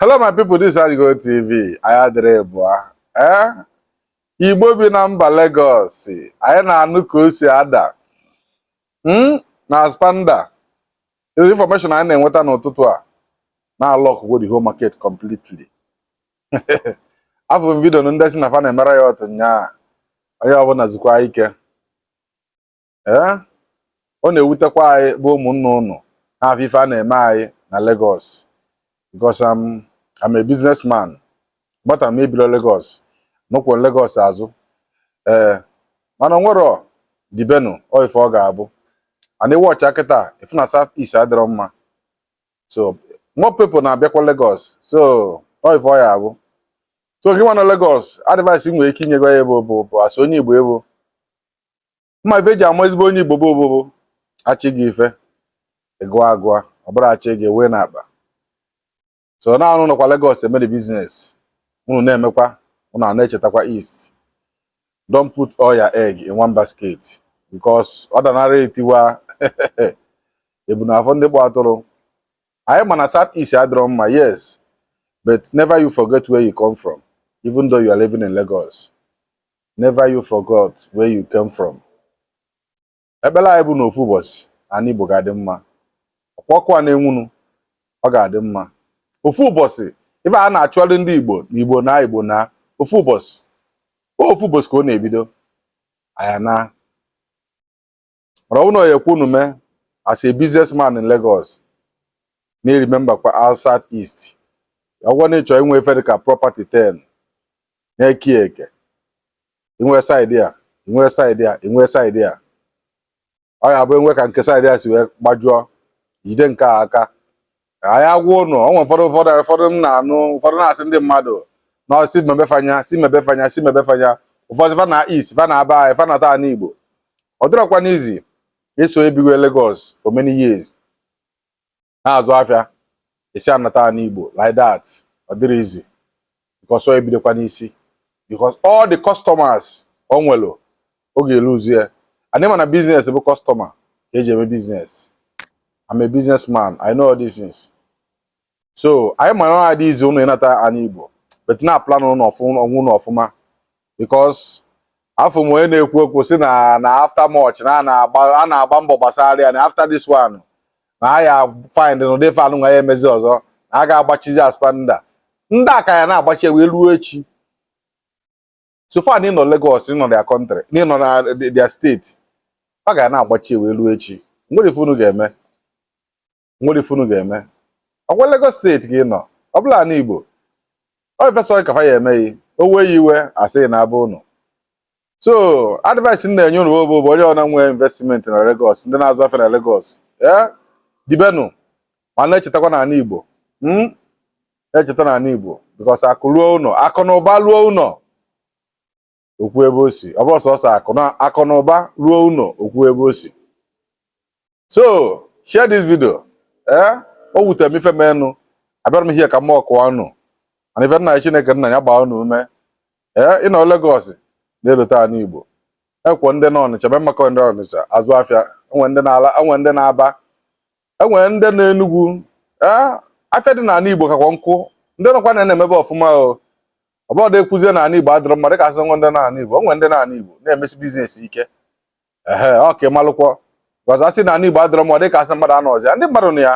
Hello, my people. This is Igbo TV. I adreboa. Igbo bi na mba Lagos. Anyị na-anụ ka o si ada. Na spanda. The information anyị na-enweta n'ụtụtụ a na-alọk the whole market completely. Afọ m video ndị si na fa na-emere ya otu nya. Onye ọbụla zukwa ike. Ọ na-ewutekwa anyị bụ ụmụnne ụnụ na afọ ife a na-eme anyị na Lagos. Because I'm a businessman, but I'm maybe Lagos. No kwa Lagos azụ. Mana nwere dibenu o ife ọ ga-abụ. And they watch akita if na South East adịrọ mma. So more people na-abịakwa Lagos. So o ife ọ ya abụ. So gị nwa na Lagos, advice nwere ike inyego ya ebo bụ asị onye Igbo ebo. Mma ife ji ama ezigbo onye Igbo bụ achị gị ife. Ego agwa, ọ bụrụ achị gị ewe na akpa. So now no kwa Lagos eme the business. Unu na-emekwa, unu na-echetakwa East. Don't put all your egg in one basket because ordinary tiwa ebu na afọ ndị gba atụrụ. Anyị ma na South East adịrọ mma, yes, but never you forget where you come from, even though you are living in Lagos. Never you forgot where you came from. Ebela anyị bụ n'ofu ụbọchị anyị Igbo ga-adị mma. Ọkwọkwa na-enwunu ọ ga-adị mma. Ofu ụbọchị ife a na-achụalụ ndị Igbo na ofu ụbọchị ka ọ na-ebido aya na mara ụnọ ya ekwu nume as a businessman in Lagos na remember kwa outside East ọgwọ na ịchọ inwe ife dịka property 10 na-eki eke inwe side a ọ ya bụ enwe ka nke side a si wee gbajuo jide nke a aka anyị agwụ ụnụ onwe ụfọdụ m na-anụ ụfọdụ na-asị ndị mmadụ na si mebefanya ụfọdụ fa na East fa na-aba anyị fa na taa n'Igbo ọ dịrọkwa n'izi eso ebigo Lagos for many years na-azụ afịa esi anata n'Igbo like that ọ dịrị izi because ọ ebidokwa n'isi because all the customers o nwelo oge eluzi ya anyị ma na business bụ customer ka eji eme business. I'm a businessman. I know all these things. So I might not these only not an Igbo, but now plan on of because after when they work na after much na bambo basari and after this one I have find no dey fanu I emezi ozo I ga agbachizi aspanda nda ka ya na agbachi we ruo echi. So far in Lagos in their country in their state I ga na agbachi we ruo echi nwere funu ga-eme ọgwa Lagos steeti gị nọ ọ bụla na Igbo ọ ifesọ ka fa ya eme owe iwe asị na abụ ụnụ. So advice m na-enye ụnụ bụ onye ọ na-nwe investment na Lagos ndị na-azụ afịa na Lagos dibenu ma na-echetakwa na Igbo na-echeta na Igbo because akụ ruo ụnọ akụ na ụba ruo ụnọ okwu ebe o si ọ bụrụ sọsọ akụ na ụba ruo ụnọ okwu ebe o si. So share this video. O wute m ife menu abịara m ihe ka m ọkụwa unu ana ife nna Chineke nna ya gbaa unu ume ịnọ Lagos na-elota anyị Igbo ekwo ndị nọ Ọnịcha maka ndị Ọnịcha azụ afịa enwe ndị na-ala enwe ndị na-aba enwe ndị na-Enugu afịa dị n'ala Igbo kakwa nkụ ndị nọkwa na-emebe ọfụma ọ bụrụ da ekwuzie na ala Igbo adịrọ mma dịka asị nwe ndị n'ala Igbo onwe ndị n'ala Igbo na-emesi biznes ike ọ ka ịmalụkwọ because I see na Igbo adịrọ mma dịka asị mmadụ anọzi ndị mmadụ na ya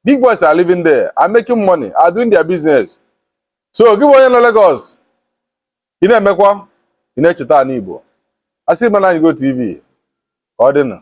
big boys are living there, are making money, are doing their business. So give one in Lagos. You know, make one in Igbo. I see Igbo TV. Ordinary.